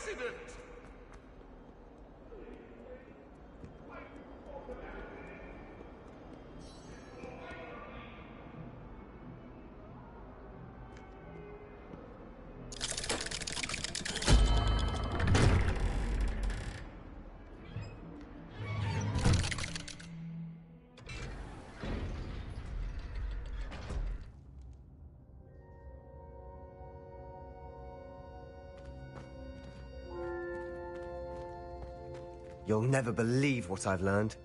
accident! You'll never believe what I've learned.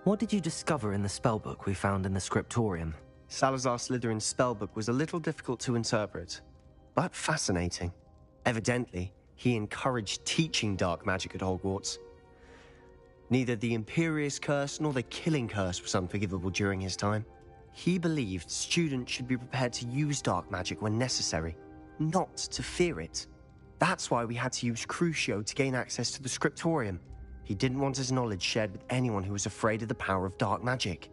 What did you discover in the spellbook we found in the scriptorium? Salazar Slytherin's spellbook was a little difficult to interpret, but fascinating. Evidently, he encouraged teaching dark magic at Hogwarts. Neither the Imperious Curse nor the Killing Curse was unforgivable during his time. He believed students should be prepared to use dark magic when necessary, not to fear it. That's why we had to use Crucio to gain access to the scriptorium. He didn't want his knowledge shared with anyone who was afraid of the power of dark magic.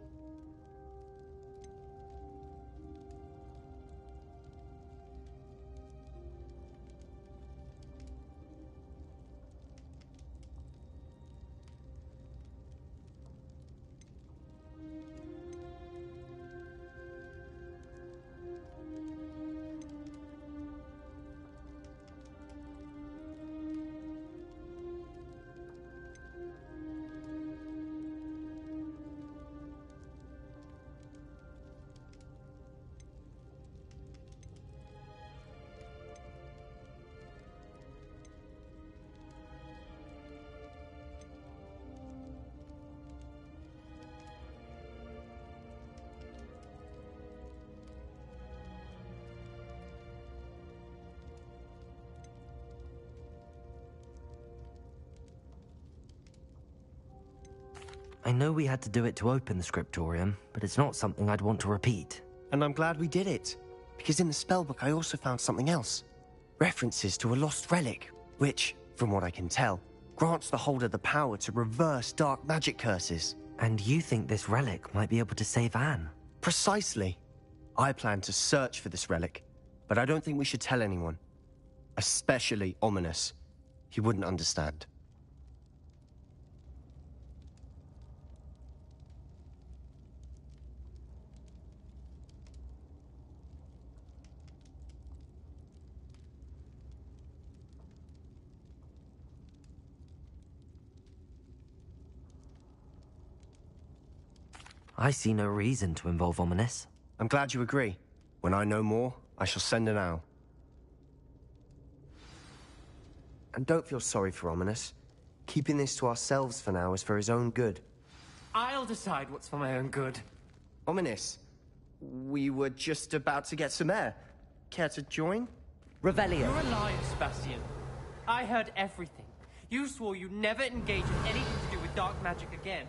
I know we had to do it to open the scriptorium, but it's not something I'd want to repeat. And I'm glad we did it, because in the spellbook I also found something else. References to a lost relic, which, from what I can tell, grants the holder the power to reverse dark magic curses. And you think this relic might be able to save Anne? Precisely. I plan to search for this relic, but I don't think we should tell anyone. Especially Ominous. He wouldn't understand. I see no reason to involve Ominous. I'm glad you agree. When I know more, I shall send an owl. And don't feel sorry for Ominous. Keeping this to ourselves for now is for his own good. I'll decide what's for my own good. Ominous, we were just about to get some air. Care to join? Revelio. You're a liar, Sebastian. I heard everything. You swore you'd never engage in anything to do with dark magic again.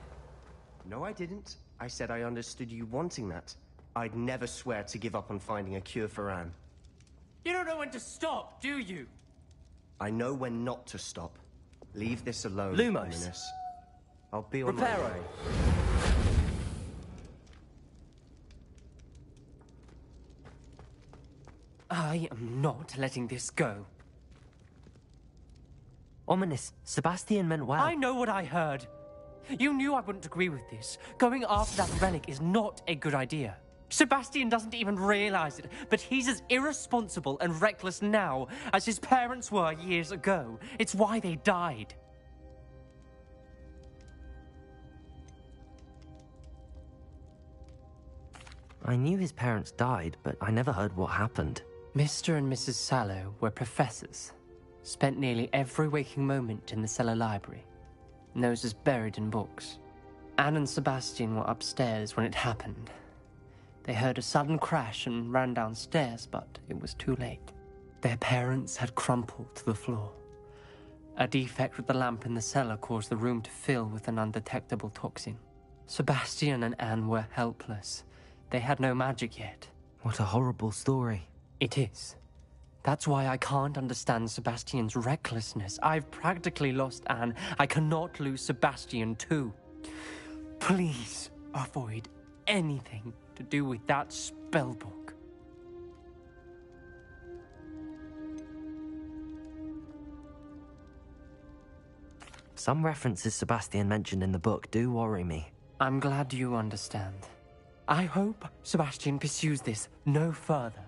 No, I didn't. I said I understood you wanting that. I'd never swear to give up on finding a cure for Anne. You don't know when to stop, do you? I know when not to stop. Leave this alone, Lumos. Ominous. I'll be on my Reparo. way. I am not letting this go. Ominous, Sebastian meant well. I know what I heard. You knew I wouldn't agree with this. Going after that relic is not a good idea. Sebastian doesn't even realize it, but he's as irresponsible and reckless now as his parents were years ago. It's why they died. I knew his parents died, but I never heard what happened. Mr. and Mrs. Sallow were professors. Spent nearly every waking moment in the cellar library. Noses buried in books. Anne and Sebastian were upstairs when it happened. They heard a sudden crash and ran downstairs, but it was too late. Their parents had crumpled to the floor. A defect with the lamp in the cellar caused the room to fill with an undetectable toxin. Sebastian and Anne were helpless. They had no magic yet. What a horrible story. It is. That's why I can't understand Sebastian's recklessness. I've practically lost Anne. I cannot lose Sebastian too. Please avoid anything to do with that spellbook. Some references Sebastian mentioned in the book do worry me. I'm glad you understand. I hope Sebastian pursues this no further.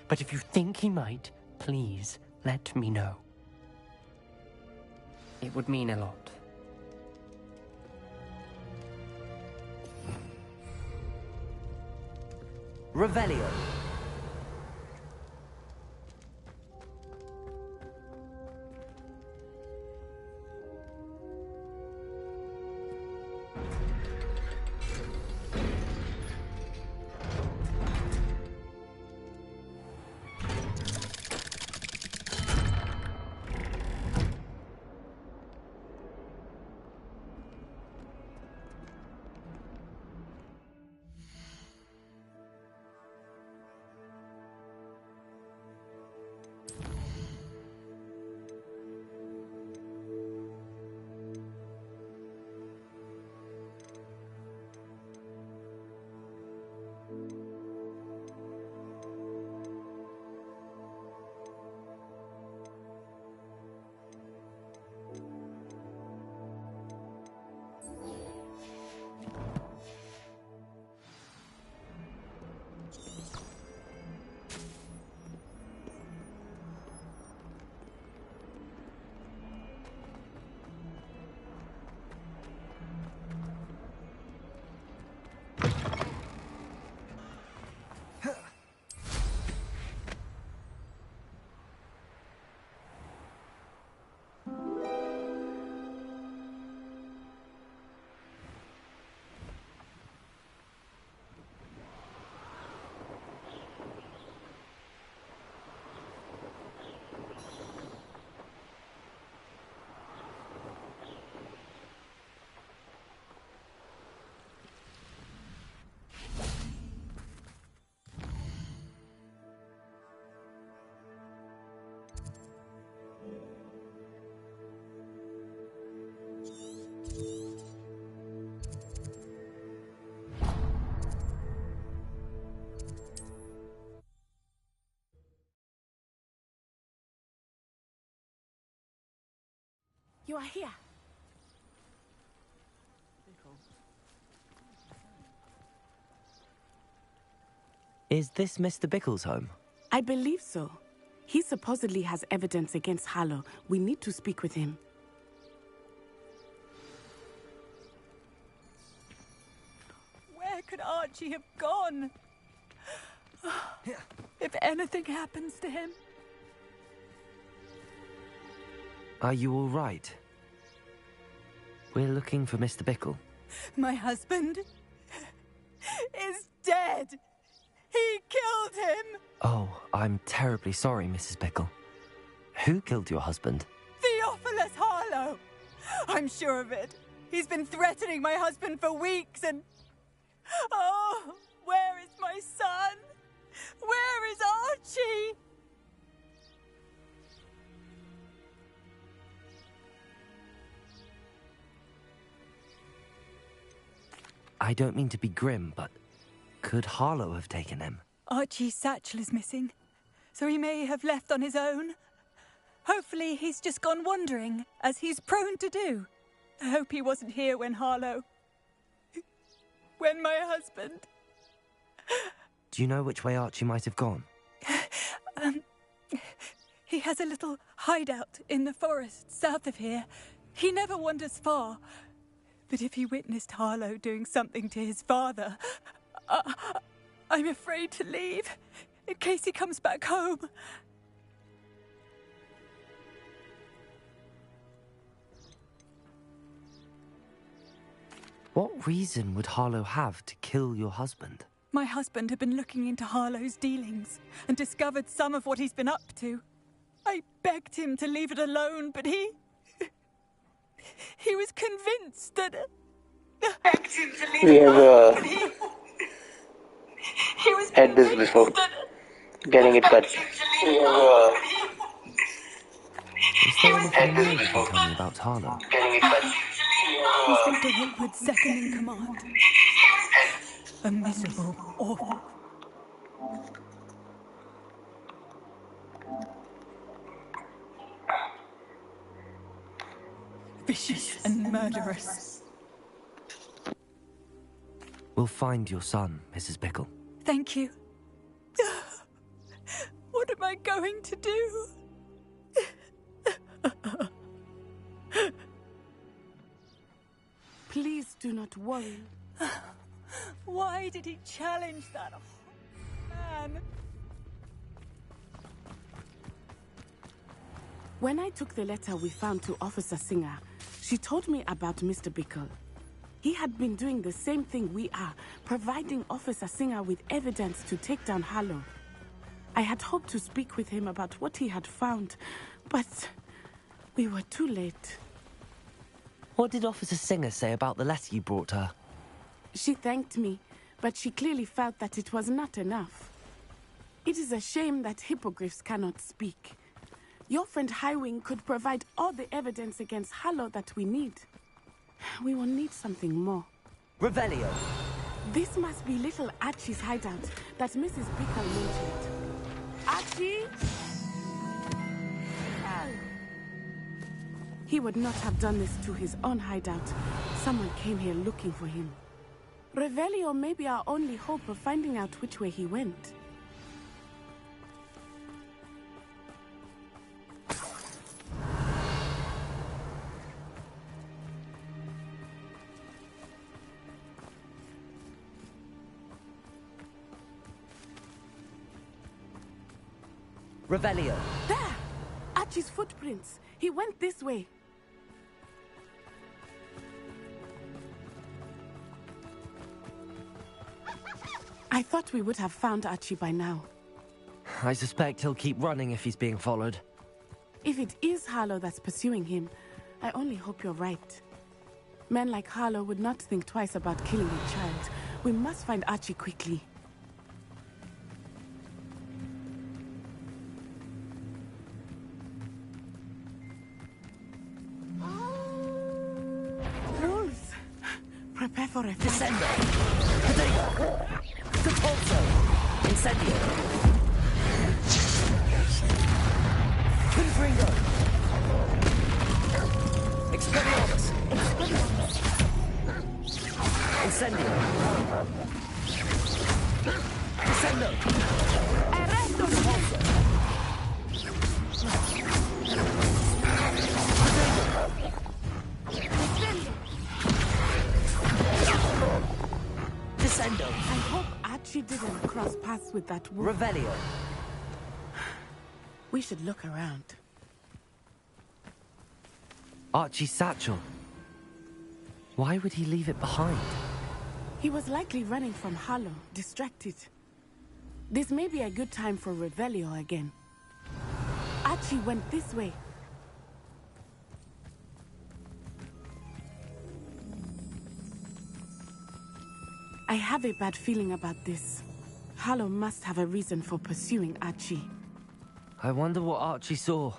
But if you think he might, please let me know. It would mean a lot. Revelio. You are here. Is this Mr. Bickle's home? I believe so. He supposedly has evidence against Harlow. We need to speak with him. Where could Archie have gone? If anything happens to him. Are you all right? We're looking for Mr. Bickle. My husband is dead. He killed him. Oh, I'm terribly sorry, Mrs. Bickle. Who killed your husband? Theophilus Harlow. I'm sure of it. He's been threatening my husband for weeks and... Oh, where is my son? Where is Archie? I don't mean to be grim, but could Harlow have taken him? Archie's satchel is missing, so he may have left on his own. Hopefully he's just gone wandering, as he's prone to do. I hope he wasn't here when when my husband... Do you know which way Archie might have gone? He has a little hideout in the forest south of here. He never wanders far. But if he witnessed Harlow doing something to his father, I'm afraid to leave, in case he comes back home. What reason would Harlow have to kill your husband? My husband had been looking into Harlow's dealings and discovered some of what he's been up to. I begged him to leave it alone, but he was convinced that... We have had this before. Getting it cut. Is there anything more you can tell me about Harlow? He's Victor Hillwood's second in command. A miserable, awful... vicious and murderous. We'll find your son, Mrs. Bickle. Thank you. What am I going to do? Please do not worry. Why did he challenge that man? When I took the letter we found to Officer Singer, she told me about Mr. Bickle. He had been doing the same thing we are, providing Officer Singer with evidence to take down Harlow. I had hoped to speak with him about what he had found, but we were too late. What did Officer Singer say about the letter you brought her? She thanked me, but she clearly felt that it was not enough. It is a shame that hippogriffs cannot speak. Your friend Highwing could provide all the evidence against Harlow that we need. We will need something more. Revelio! This must be little Archie's hideout that Mrs. Bickle mentioned. Archie? He would not have done this to his own hideout. Someone came here looking for him. Revelio may be our only hope of finding out which way he went. Revelio! There! Archie's footprints. He went this way. I thought we would have found Archie by now. I suspect he'll keep running if he's being followed. If it is Harlow that's pursuing him, I only hope you're right. Men like Harlow would not think twice about killing a child. We must find Archie quickly. Wolves! Prepare for a fight. Descendo! Cadega! Capulso! Incendio! Confringo! Expelliarmus! Incendio! Descendo! Arresto! Capulso! Descendo! I hope Archie didn't cross paths with that wolf. Revelio! We should look around. Archie's satchel. Why would he leave it behind? He was likely running from Harlow, distracted. This may be a good time for Revelio again. Archie went this way. I have a bad feeling about this. Harlow must have a reason for pursuing Archie. I wonder what Archie saw.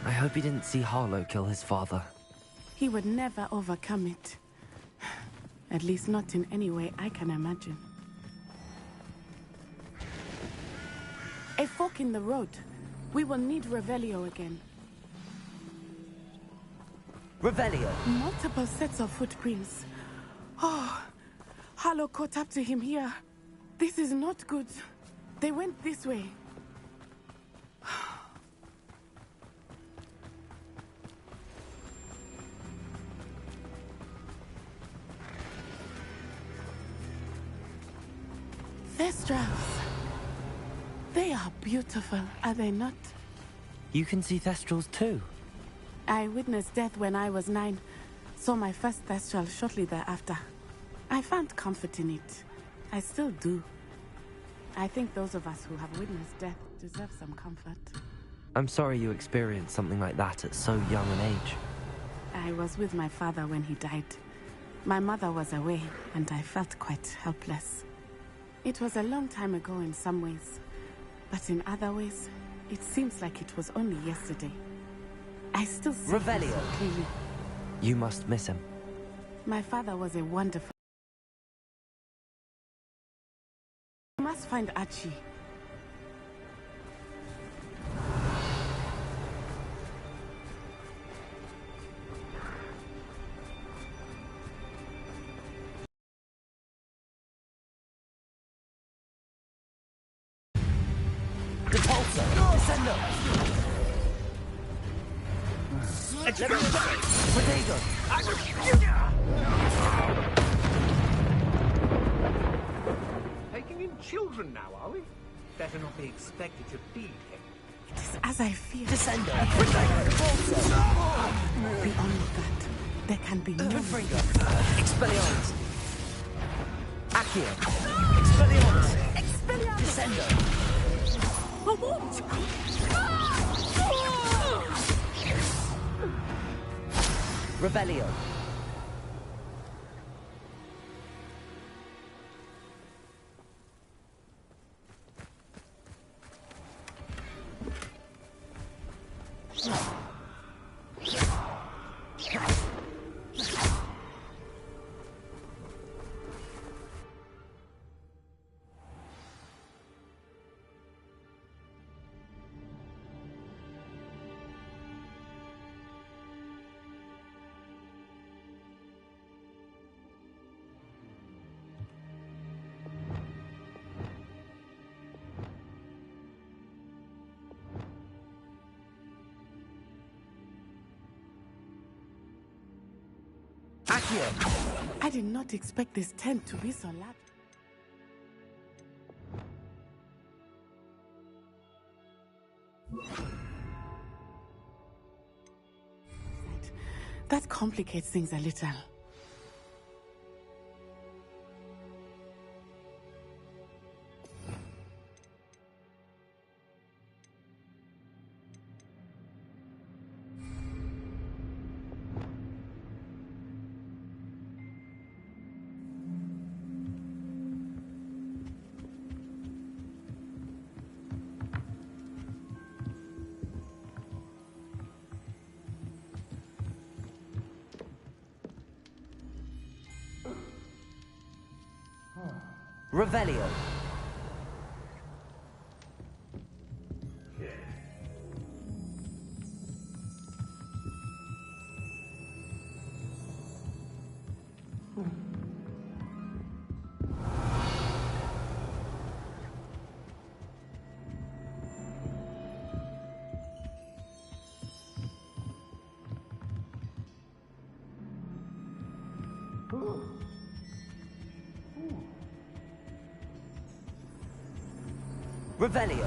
I hope he didn't see Harlow kill his father. He would never overcome it. At least not in any way I can imagine. A fork in the road. We will need Revelio again. Revelio! Multiple sets of footprints. Oh, Harlow caught up to him here. This is not good. They went this way. Thestrals. They are beautiful, are they not? You can see Thestrals too. I witnessed death when I was 9. Saw my first Thestral shortly thereafter. I found comfort in it. I still do. I think those of us who have witnessed death deserve some comfort. I'm sorry you experienced something like that at so young an age. I was with my father when he died. My mother was away, and I felt quite helpless. It was a long time ago in some ways, but in other ways, it seems like it was only yesterday. I still see him Revelio. so clearly. You must miss him. My father was a wonderful... We must find Archie. Leviosa! Descendo! Leviosa! Protego! Taking in children now, are we? Better not be expected to feed him. It is as I feared. Descendo! Protego! Beyond that, there can be no... Confringo! Expelliarmus! Accio! Expelliarmus! Expelliarmus! Descendo! A what? Rebellio! Accio! I did not expect this tent to be so large. That complicates things a little. Revelio. Revelio.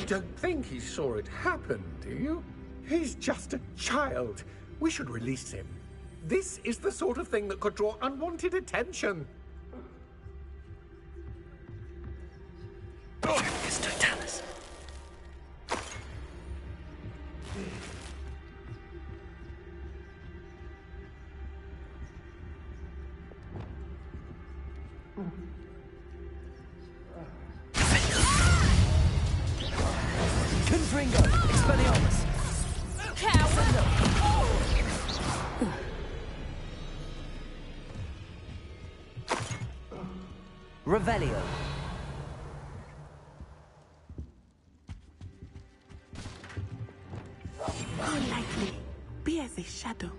Don't think he saw it happen, do you? He's just a child. We should release him. This is the sort of thing that could draw unwanted attention. It's Totalis. Confringo! Expelliarmus! Revelio. Go lightly. Be as a shadow.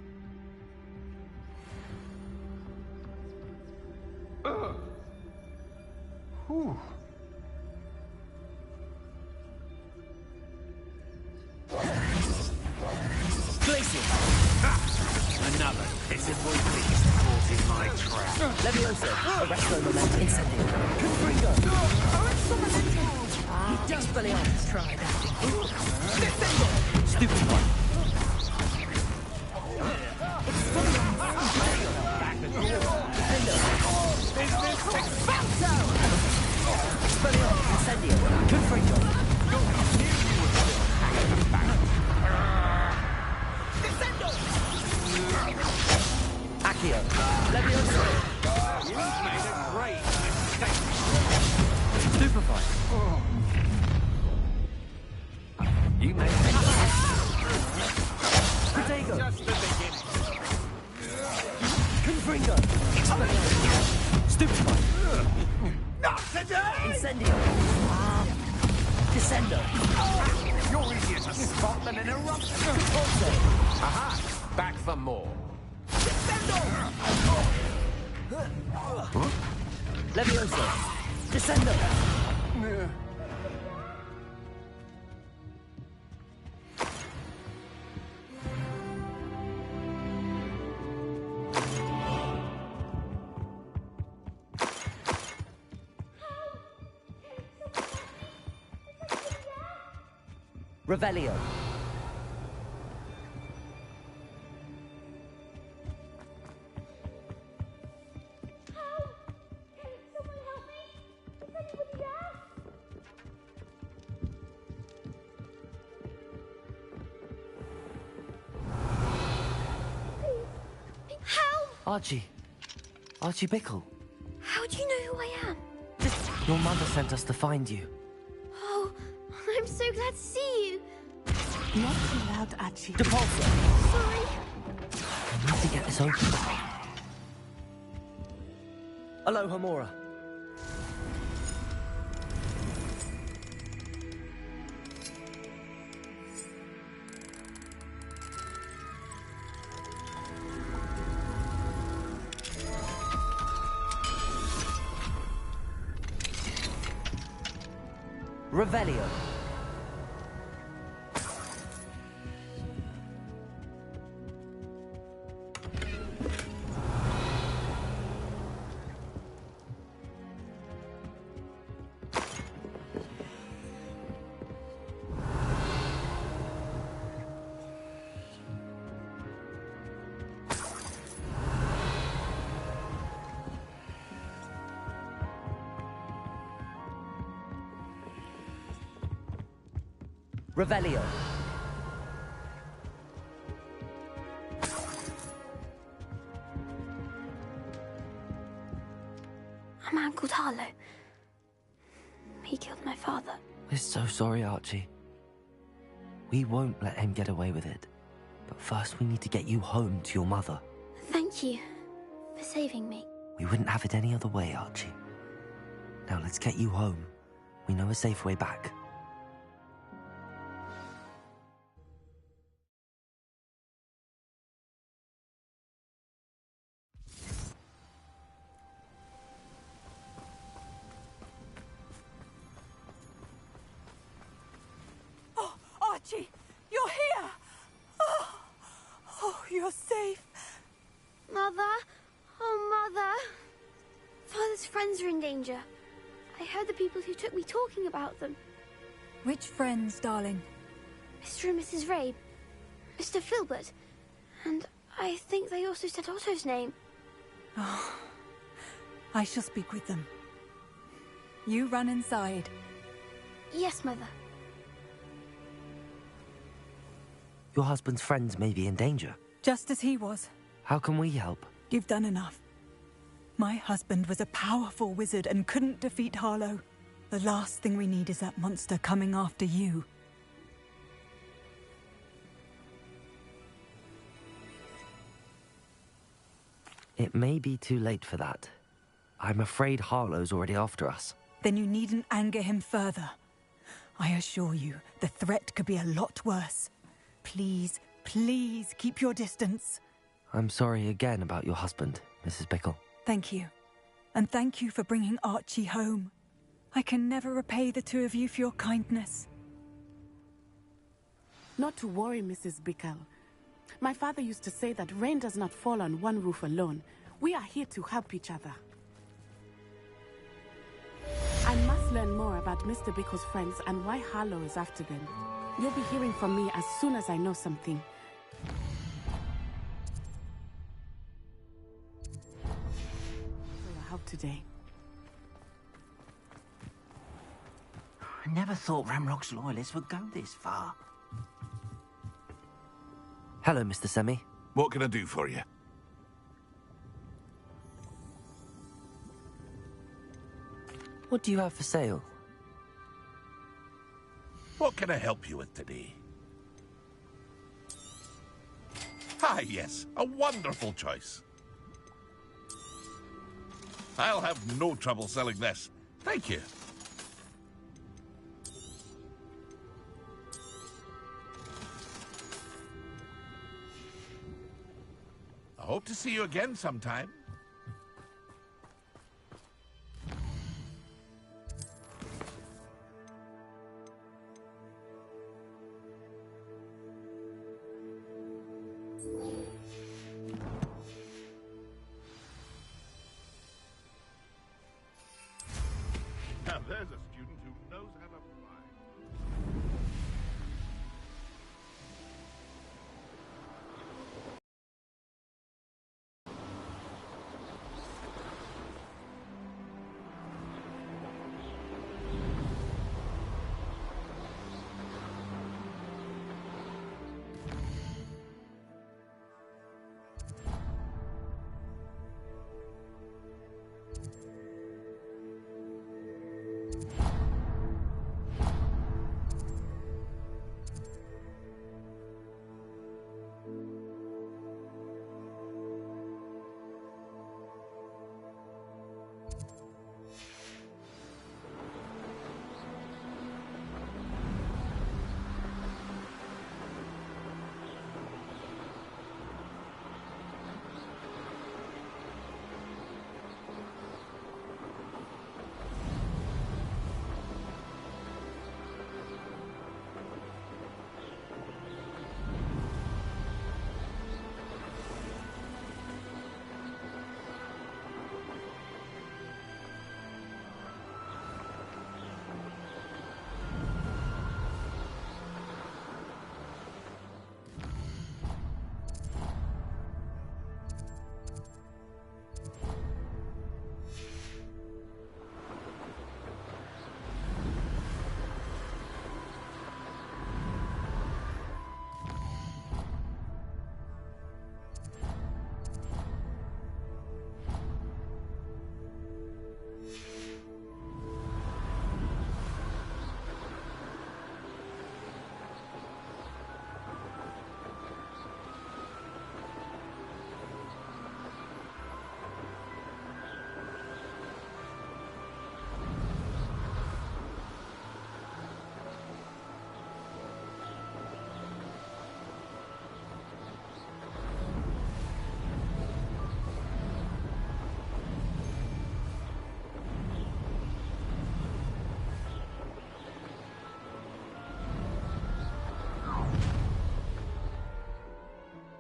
Another pitiful beast caught in my trap. Leviosa. Arresto momentum. Incendio. Confringo. Arresto momentum. Expelliarmus. Try that. Defendo. Stupid one. Defendo. Expulso. Expelliarmus. Incendio. Confringo. Accio. Leviosa. You've made a great mistake. Stupefy. You made a mistake. Protego. Just the beginning. Confringo! Stupefy! Not today! Incendio! Descendo! You're easier to spot than an eruption. Aha! Back for more. Levioso! Descendo! Revelio. Archie. Archie Bickle. How do you know who I am? Your mother sent us to find you. Oh, I'm so glad to see you. Not too loud, Archie. Depulso. Sorry. I need to get this open. Aloha Mora. Revelio. Revelio. A man called Harlow. He killed my father. We're so sorry, Archie. We won't let him get away with it. But first we need to get you home to your mother. Thank you for saving me. We wouldn't have it any other way, Archie. Now let's get you home. We know a safe way back. Archie, you're here! Oh, you're safe. Mother? Oh, Mother. Father's friends are in danger. I heard the people who took me talking about them. Which friends, darling? Mr. and Mrs. Rabe, Mr. Filbert, and I think they also said Otto's name. Oh, I shall speak with them. You run inside. Yes, Mother. Your husband's friends may be in danger. Just as he was. How can we help? You've done enough. My husband was a powerful wizard and couldn't defeat Harlow. The last thing we need is that monster coming after you. It may be too late for that. I'm afraid Harlow's already after us. Then you needn't anger him further. I assure you, the threat could be a lot worse. Please, please keep your distance. I'm sorry again about your husband, Mrs. Bickle. Thank you. And thank you for bringing Archie home. I can never repay the two of you for your kindness. Not to worry, Mrs. Bickle. My father used to say that rain does not fall on one roof alone. We are here to help each other. I must learn more about Mr. Bickle's friends and why Harlow is after them. You'll be hearing from me as soon as I know something. For your help today. I never thought Ramrock's loyalists would go this far. Hello, Mr. Semi. What can I do for you? What do you have for sale? What can I help you with today? Ah, yes, a wonderful choice. I'll have no trouble selling this. Thank you. I hope to see you again sometime. Now there's a student who knows how to fly.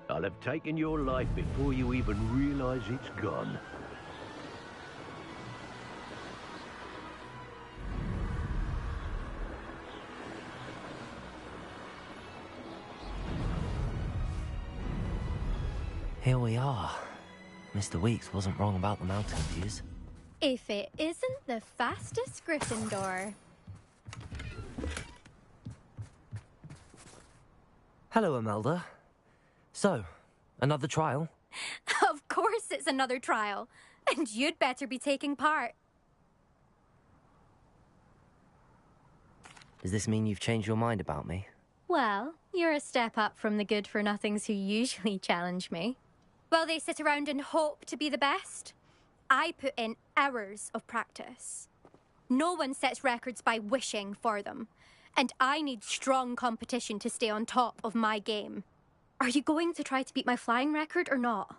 I'll have taken your life before you even realize it's gone. Here we are. Mr. Weeks wasn't wrong about the mountain views. If it isn't the fastest Gryffindor. Hello, Imelda. So, another trial? Of course it's another trial. And you'd better be taking part. Does this mean you've changed your mind about me? Well, you're a step up from the good-for-nothings who usually challenge me. While they sit around and hope to be the best, I put in hours of practice. No one sets records by wishing for them. And I need strong competition to stay on top of my game. Are you going to try to beat my flying record or not?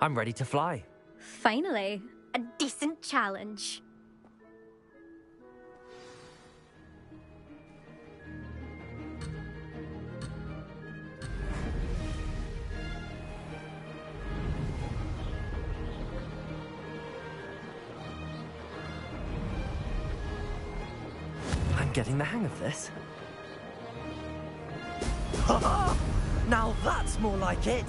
I'm ready to fly. Finally, a decent challenge. I'm getting the hang of this. Now that's more like it!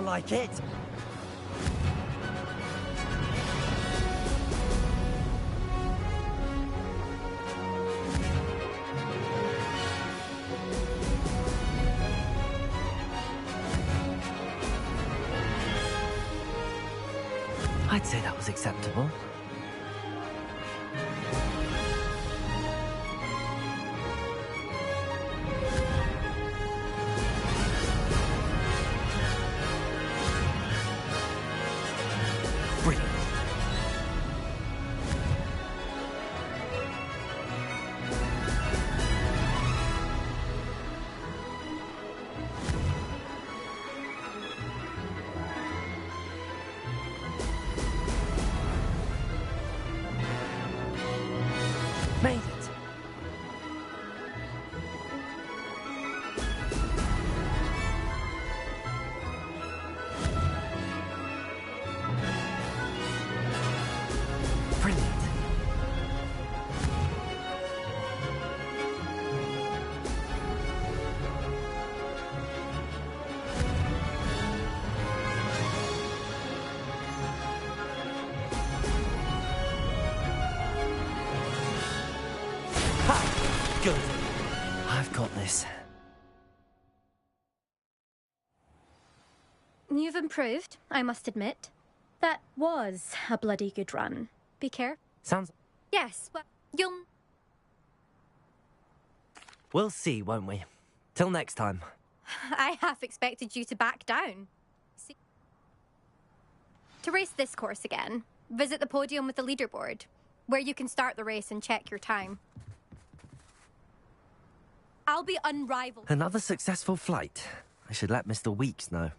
like it. I'd say that was acceptable. Brilliant. Made it. Brilliant. Ha! Good. I've got this. You've improved, I must admit. That was a bloody good run. Be careful. Sounds... Yes, well, you'll... We'll see, won't we? Till next time. I half expected you to back down. See... To race this course again, visit the podium with the leaderboard, where you can start the race and check your time. I'll be unrivaled. Another successful flight. I should let Mr. Weeks know.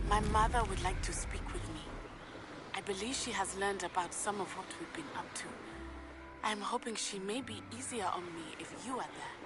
My mother would like to speak with me. I believe she has learned about some of what we've been up to. I'm hoping she may be easier on me if you are there.